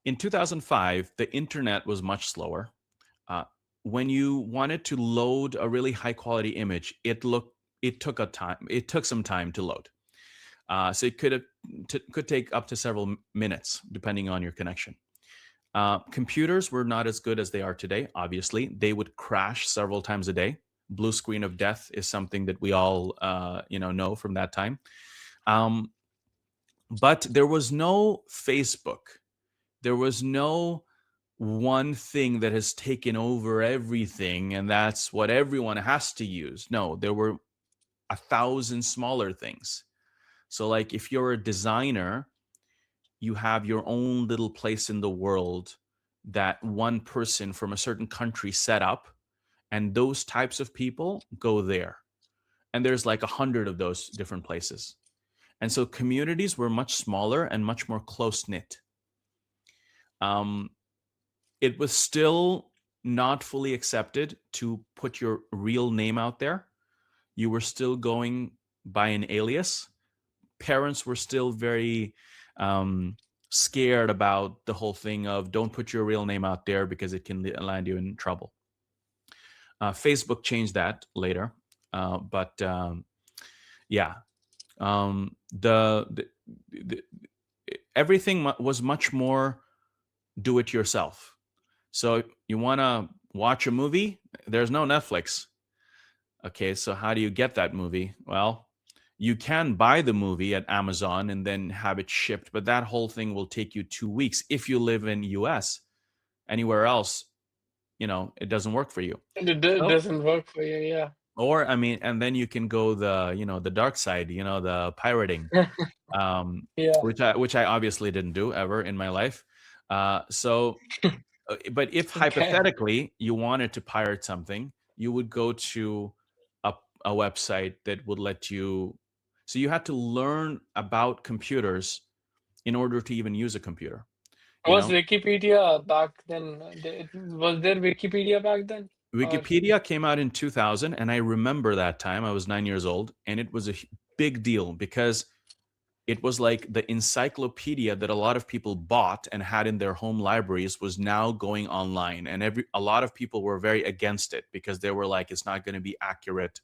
In 2005, the internet was much slower. Uh, when you wanted to load a really high quality image, it took some time to load. So it could take up to several minutes depending on your connection. Computers were not as good as they are today. Obviously, they would crash several times a day. Blue screen of death is something that we all know from that time. Um, but there was no Facebook. There was no one thing that has taken over everything, and that's what everyone has to use. No, there were 1,000 smaller things. So, like, if you're a designer, you have your own little place in the world that one person from a certain country set up, and those types of people go there. And there's like 100 of those different places. And so communities were much smaller and much more close knit. Um, it was still not fully accepted to put your real name out there. You were still going by an alias. Parents were still very scared about the whole thing of don't put your real name out there because it can land you in trouble. Facebook changed that later, but yeah, the everything was much more do it yourself. So you want to watch a movie? There's no Netflix. Okay, so how do you get that movie? Well, you can buy the movie at Amazon and then have it shipped, but that whole thing will take you 2 weeks if you live in US. Anywhere else, it doesn't work for you. It So, doesn't work for you. Yeah. or I mean, and then you can go the dark side, the pirating, Yeah. which I obviously didn't do ever in my life. So, but if Okay. hypothetically you wanted to pirate something, you would go to a, a website that would let you. So you had to learn about computers in order to even use a computer. You Was know, Wikipedia back then? Was there Wikipedia back then? Or Wikipedia came out in 2000, and I remember that time. I was 9 years old, and it was a big deal because it was like the encyclopedia that a lot of people bought and had in their home libraries was now going online, and a lot of people were very against it because they were like, it's not going to be accurate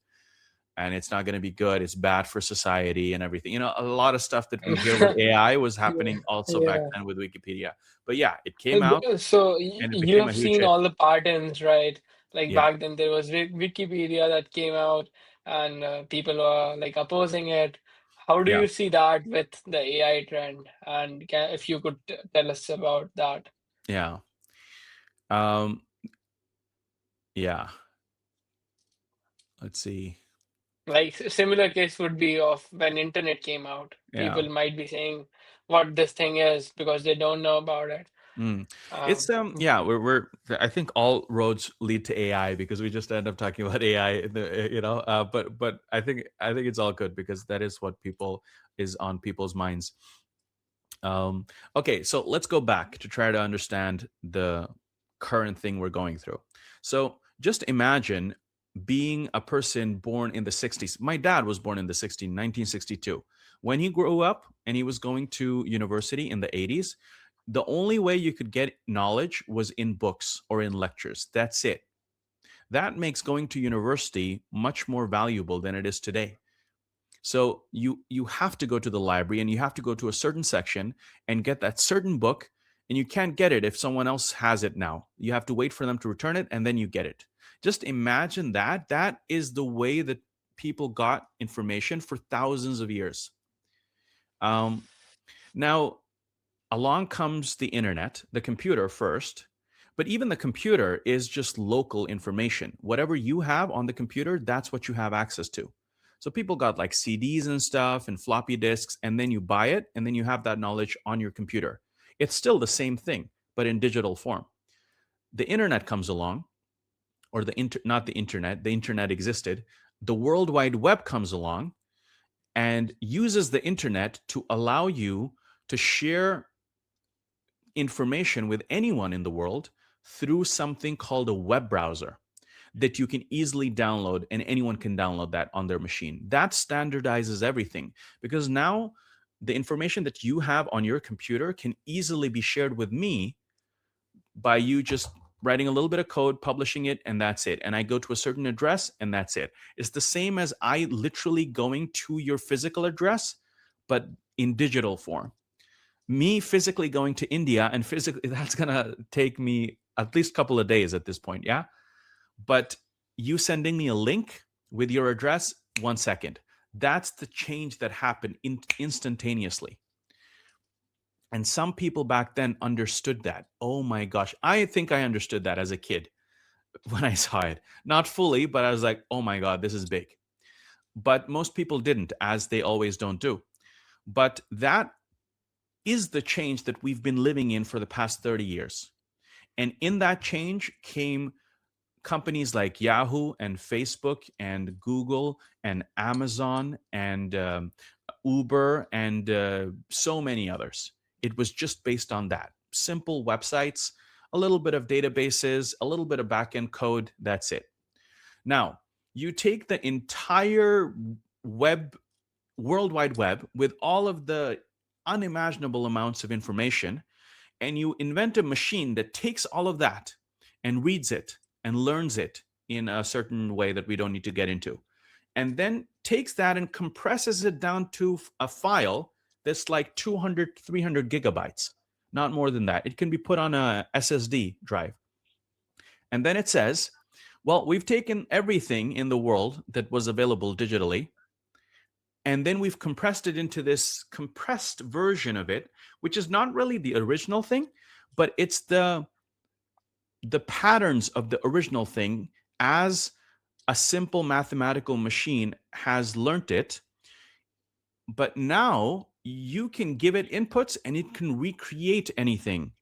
and it's not going to be good, it's bad for society and everything. A lot of stuff that we hear with AI was yeah, happening also back yeah. then with Wikipedia. But yeah, it came out So and it you became have a huge seen hit. all the patterns, right? Like Yeah, back then there was Wikipedia that came out, and people were like opposing it. How do yeah, you see that with the AI trend? And if you could tell us about that. yeah. um yeah, let's see. Like similar case would be of when internet came out. Yeah. People might be saying what this thing is because they don't know about it. Mm. It's Um, yeah, we're I think all roads lead to AI because we just end up talking about AI but I think it's all good because that is what people is on people's minds. um okay, so let's go back to try to understand the current thing we're going through. So just imagine being a person born in the 60s. My dad was born in the 60s, 1962. When he grew up and he was going to university in the 80s, the only way you could get knowledge was in books or in lectures. That's it. That makes going to university much more valuable than it is today. So you have to go to the library and you have to go to a certain section and get that certain book, and you can't get it if someone else has it now. You have to wait for them to return it and then you get it. Just imagine that. That is the way that people got information for thousands of years. Um, Now, along comes the internet, the computer first. But even the computer is just local information. Whatever you have on the computer, that's what you have access to. So people got like CDs and stuff and floppy disks, and then you buy it, and then you have that knowledge on your computer. It's still the same thing, but in digital form. The internet comes along, or not the internet existed. The World Wide Web comes along and uses the internet to allow you to share information with anyone in the world through something called a web browser that you can easily download, and anyone can download that on their machine. That standardizes everything because now the information that you have on your computer can easily be shared with me by you just writing a little bit of code, publishing it, and that's it. And I go to a certain address, and that's it. It's the same as I literally going to your physical address, but in digital form. Me physically going to India and physically that's gonna take me at least a couple of days at this point, yeah. But you sending me a link with your address, 1 second. That's the change that happened instantaneously. And some people back then understood that. Oh my gosh, I think I understood that as a kid when I saw it. Not fully, but I was like, oh my god, this is big. But most people didn't, as they always don't do. But that is the change that we've been living in for the past 30 years. And in that change came companies like Yahoo and Facebook and Google and Amazon and Uber and so many others. It was just based on that. Simple websites, a little bit of databases, a little bit of backend code. That's it. Now, you take the entire web, World Wide Web, with all of the unimaginable amounts of information, and you invent a machine that takes all of that and reads it and learns it in a certain way that we don't need to get into, and then takes that and compresses it down to a file that's like 200, 300 gigabytes, not more than that. It can be put on a SSD drive. And then it says, well, we've taken everything in the world that was available digitally, and then we've compressed it into this compressed version of it, which is not really the original thing, but it's the patterns of the original thing as a simple mathematical machine has learnt it, but now you can give it inputs and it can recreate anything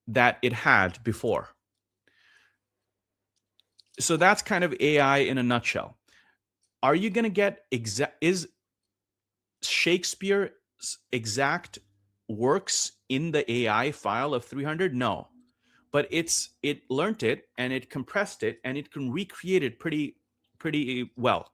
that it had before. So that's kind of AI in a nutshell. Are you going to get is Shakespeare's exact works in the AI file of 300? No. But it learned it and it compressed it and it can recreate it pretty well.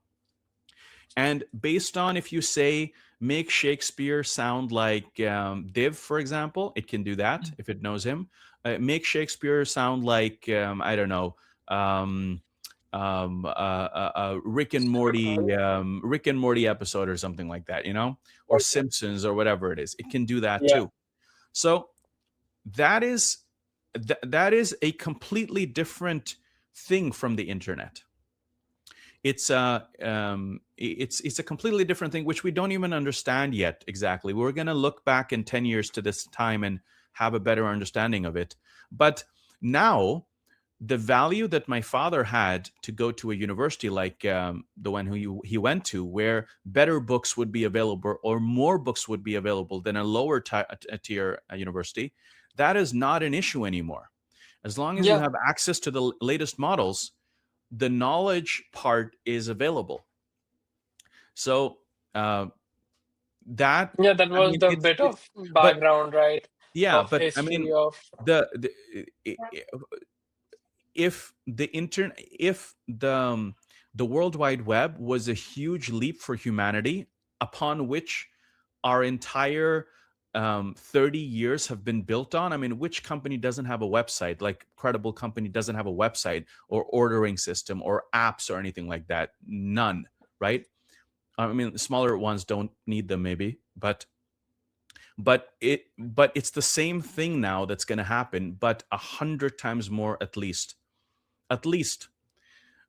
And based on, if you say make Shakespeare sound like Div, for example, it can do that if it knows him. Make Shakespeare sound like I don't know, um, Rick and Morty episode or something like that, or Okay. Simpsons or whatever it is. It can do that Yeah. too. So that is that is a completely different thing from the internet. It's a completely different thing, which we don't even understand yet exactly. We're going to look back in 10 years to this time and have a better understanding of it. But now, the value that my father had to go to a university like the one he went to, where better books would be available or more books would be available than a lower tier university, that is not an issue anymore. As long as you Yeah. have access to the latest models, the knowledge part is available. So uh, that, Yeah, that I was mean, the it's bit it's of but background, right? yeah, Of but I history mean, of the if the internet, if the World Wide Web was a huge leap for humanity, upon which our entire 30 years have been built on. I mean, which company doesn't have a website? Like, credible company doesn't have a website or ordering system or apps or anything like that? None, right? I mean, smaller ones don't need them, maybe, but it's the same thing now that's going to happen, but 100 times more at least,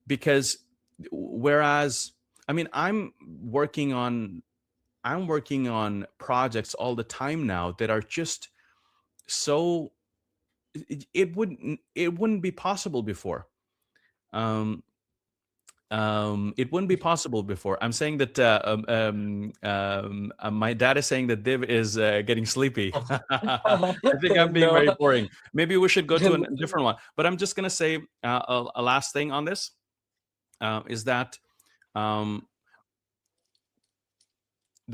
because whereas, I mean, I'm working on projects all the time now that are just so it wouldn't be possible before. Um, it wouldn't be possible before. I'm saying that my dad is saying that Div is getting sleepy. I think I'm being no. very boring. Maybe we should go to a different one. But I'm just going to say a last thing on this is that um,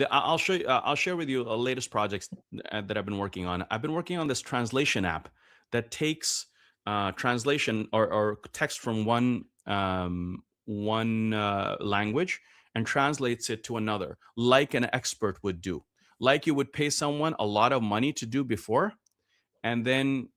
I'll show you, I'll share with you the latest projects that I've been working on. I've been working on this translation app that takes translation or text from one language and translates it to another, like an expert would do, like you would pay someone a lot of money to do before, and then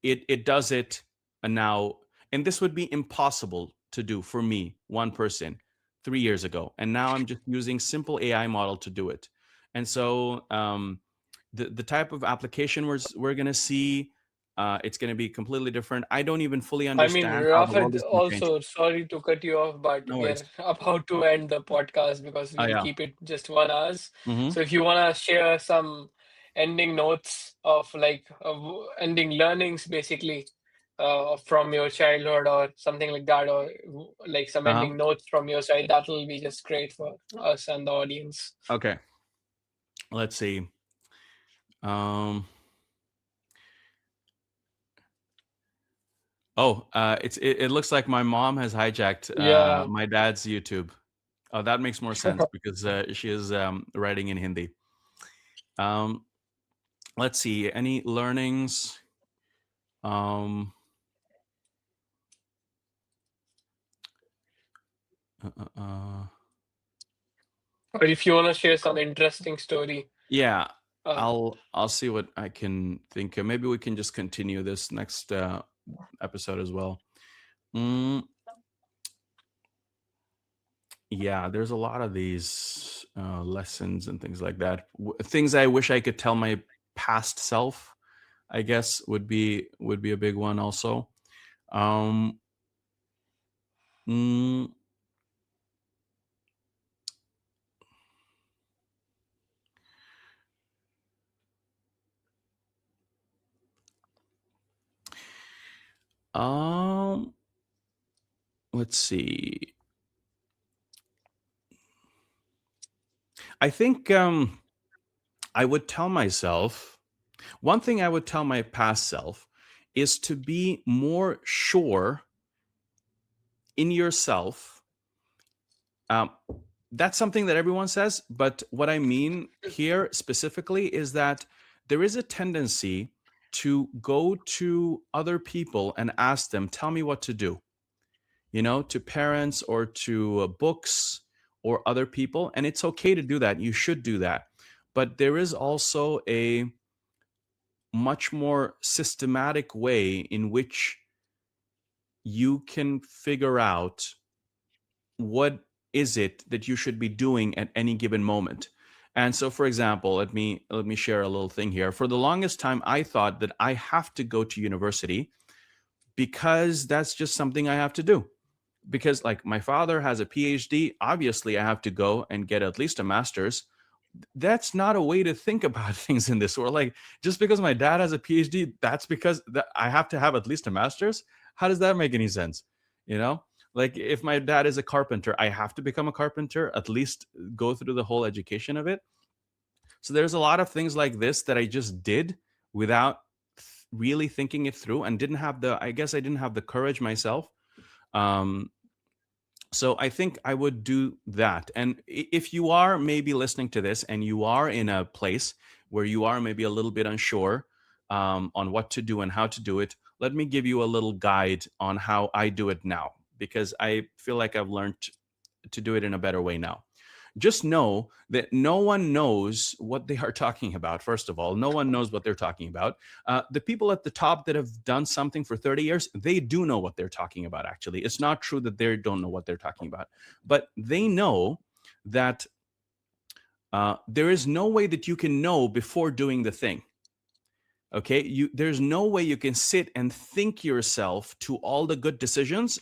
it does it now. And this would be impossible to do for me, one person, 3 years ago, and now I'm just using simple AI model to do it. And so the type of application we're going to see, it's going to be completely different. I don't even fully I mean, understand how the world Rafid, is going to change. also, sorry to cut you off, but No we worries. are about to end the podcast because Oh, we'll yeah. keep it just 1 hour. Hmm. So if you want to share some ending notes of like ending learnings, basically, from your childhood or something like that, or like some Uh-huh. ending notes from your side, that will be just great for us and the audience. Okay, let's see. um it looks like my mom has hijacked Yeah. my dad's YouTube. Oh, that makes more sense because she is writing in Hindi. Um, let's see. Any learnings? Um, uh, uh, uh, Or if you want to share some interesting story. yeah, Uh, I'll see what I can think of. Maybe we can just continue this next episode as well. Mm, yeah, there's a lot of these lessons and things like that. Things I wish I could tell my past self, I guess, would be a big one also. Um, mm, Um, let's see. I think I would tell myself one thing I would tell my past self is to be more sure in yourself. Um, that's something that everyone says, but what I mean here specifically is that there is a tendency to go to other people and ask them, tell me what to do, to parents or to books or other people. And it's okay to do that. You should do that. But there is also a much more systematic way in which you can figure out what is it that you should be doing at any given moment. And so, for example, let me share a little thing here. For the longest time I thought that I have to go to university because that's just something I have to do. Because like my father has a PhD, obviously I have to go and get at least a master's. That's not a way to think about things in this world. Like, just because my dad has a PhD, that's because I have to have at least a master's. How does that make any sense? You know, like if my dad is a carpenter, I have to become a carpenter, at least go through the whole education of it. So there's a lot of things like this that I just did without really thinking it through, and didn't have the, I guess I didn't have the courage myself. Um, so I think I would do that. And if you are maybe listening to this and you are in a place where you are maybe a little bit unsure on what to do and how to do it, let me give you a little guide on how I do it now, because I feel like I've learned to do it in a better way now. Just know that no one knows what they are talking about. First of all, no one knows what they're talking about. The people at the top that have done something for 30 years, they do know what they're talking about, actually. It's not true that they don't know what they're talking about, but they know that there is no way that you can know before doing the thing. Okay, there's no way you can sit and think yourself to all the good decisions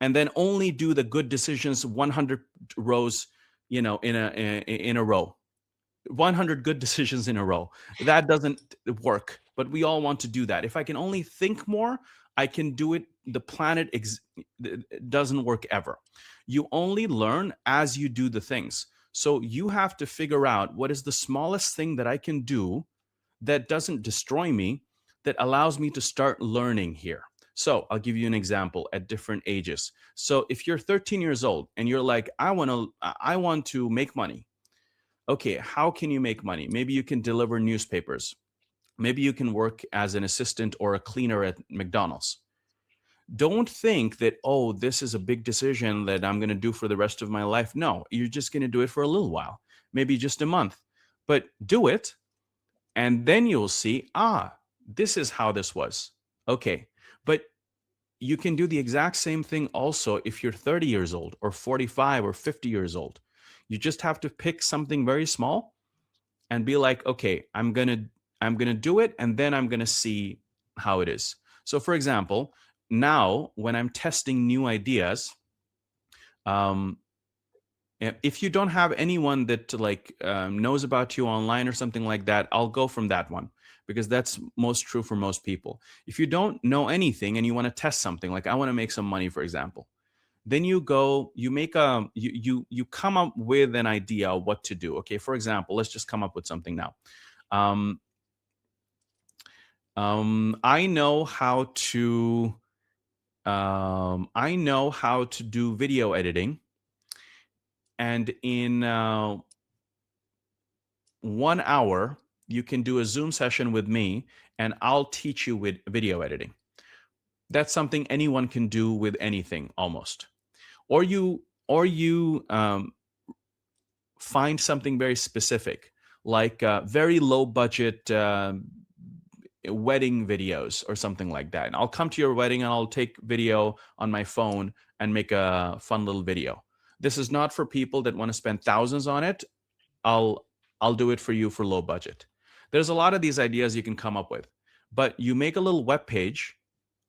and then only do the good decisions 100 rows, in a row. 100 good decisions in a row. That doesn't work, but we all want to do that. If I can only think more, I can do it. The planet doesn't work ever. You only learn as you do the things. So you have to figure out what is the smallest thing that I can do that doesn't destroy me, that allows me to start learning here. So I'll give you an example at different ages. So if you're 13 years old and you're like, I want to make money. Okay, how can you make money? Maybe you can deliver newspapers. Maybe you can work as an assistant or a cleaner at McDonald's. Don't think that, oh, this is a big decision that I'm going to do for the rest of my life. No, you're just going to do it for a little while, maybe just a month. But do it, and then you'll see, this is how this was. Okay, but you can do the exact same thing also if you're 30 years old or 45 or 50 years old. You just have to pick something very small and be like, okay, I'm going to do it, and then I'm going to see how it is. So for example, now when I'm testing new ideas, um, if you don't have anyone that like knows about you online or something like that, I'll go from that one, because that's most true for most people. If you don't know anything and you want to test something, like I want to make some money, for example, then you go, you make a, you come up with an idea of what to do. Okay, for example, let's just come up with something now. um, I know how to do video editing, and in 1 hour you can do a Zoom session with me, and I'll teach you with video editing. That's something anyone can do with anything almost. Or you find something very specific, like very low budget wedding videos or something like that. And I'll come to your wedding and I'll take video on my phone and make a fun little video. This is not for people that want to spend thousands on it. I'll I'll do it for you for low budget. There's a lot of these ideas you can come up with, but you make a little web page,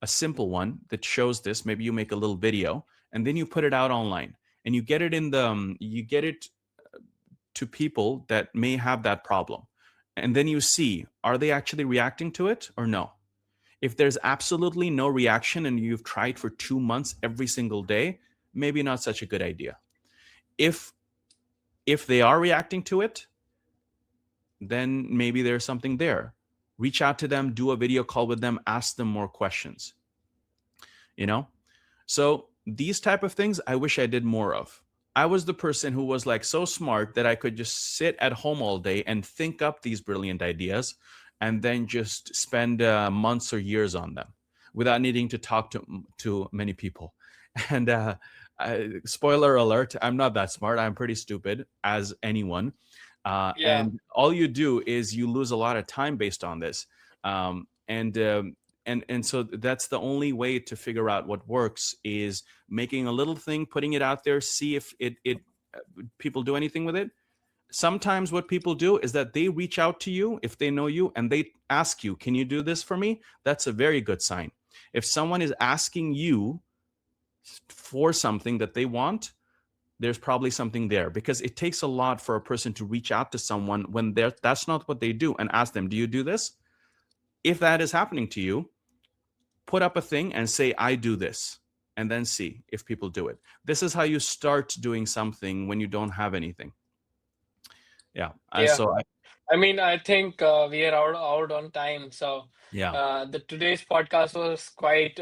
a simple one that shows this. Maybe you make a little video, and then you put it out online, and you get it in the you get it to people that may have that problem, and then you see, are they actually reacting to it or no? If there's absolutely no reaction and you've tried for 2 months every single day, maybe not such a good idea. If they are reacting to it, then maybe there's something there. Reach out to them, do a video call with them, ask them more questions. You know? So these type of things I wish I did more of. I was the person who was like so smart that I could just sit at home all day and think up these brilliant ideas and then just spend months or years on them without needing to talk to many people. And spoiler alert, I'm not that smart. I'm pretty stupid as anyone. Yeah. And all you do is you lose a lot of time based on this. And so that's the only way to figure out what works, is making a little thing, putting it out there, see if it people do anything with it. Sometimes what people do is that they reach out to you if they know you and they ask you, can you do this for me? That's a very good sign. If someone is asking you for something that they want, there's probably something there, because it takes a lot for a person to reach out to someone when that's not what they do, and ask them, do you do this? If that is happening to you, put up a thing and say, I do this, and then see if people do it. This is how you start doing something when you don't have anything. Yeah. Yeah. So I mean, I think we are out on time. So yeah. the today's podcast was quite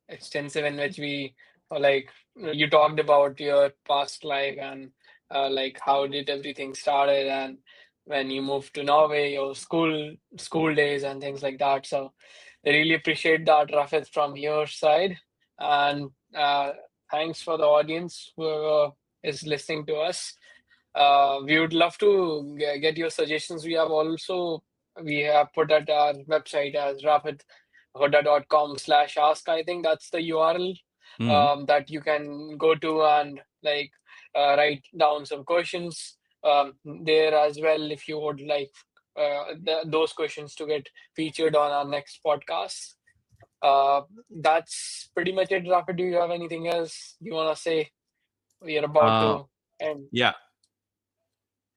extensive, in which we like you talked about your past life and like how did everything started, and when you moved to Norway, your school days and things like that. So I really appreciate that, Rafid, from your side, and thanks for the audience who is listening to us. We would love to get your suggestions. We have put at our website as rafidhoda.com/ask. I think that's the URL Mhm. that you can go to and like write down some questions there as well, if you would like those questions to get featured on our next podcast. That's pretty much it, Rafid. Do you have anything else you want to say? We are about Uh, to end. yeah.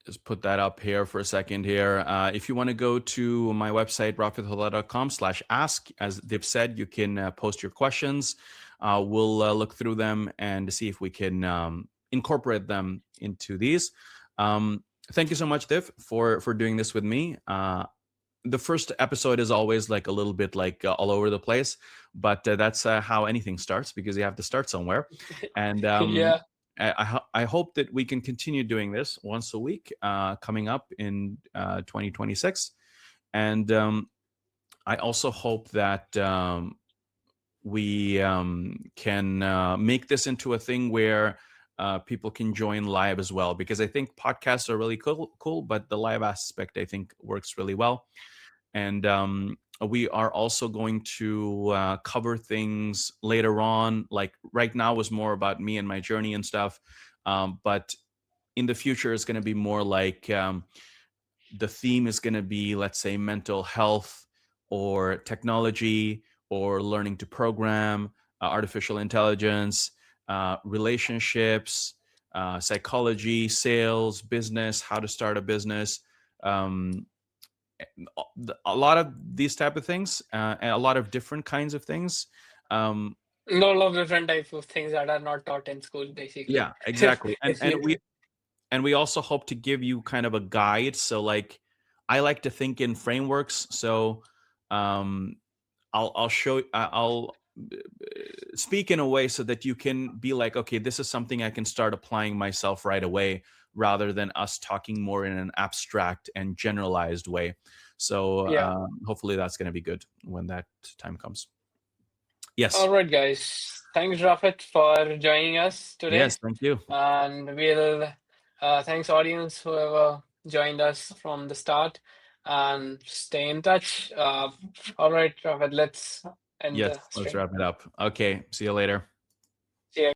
Just put that up here for a second here. If you want to go to my website, rafidhoda.com/ask, as they've said, you can post your questions. We'll look through them and see if we can incorporate them into these. Thank you so much, Div, for doing this with me. The first episode is always like a little bit like all over the place, but that's how anything starts, because you have to start somewhere. And Yeah. I hope that we can continue doing this once a week coming up in 2026. And I also hope that we can make this into a thing where people can join live as well, because I think podcasts are really cool, but the live aspect I think works really well. And we are also going to cover things later on. Like right now was more about me and my journey and stuff, but in the future it's going to be more like the theme is going to be, let's say, mental health or technology or learning to program, artificial intelligence, relationships, psychology, sales, business, how to start a business. Um, a lot of these type of things, and a lot of different kinds of things. Um, All of different types of things that are not taught in school, basically. yeah, exactly. And If you, we also hope to give you kind of a guide. So like, I like to think in frameworks. So um, I'll speak in a way so that you can be like, okay, this is something I can start applying myself right away, rather than us talking more in an abstract and generalized way. So yeah. hopefully that's going to be good when that time comes. Yes. All right, guys. Thanks, Rafit, for joining us Yes. today. Thank you. And thanks, audience, whoever joined us from the start. And stay in touch. All right, Rafit, let's end Yes. the Let's stream. wrap it up. Okay. See you later. See you.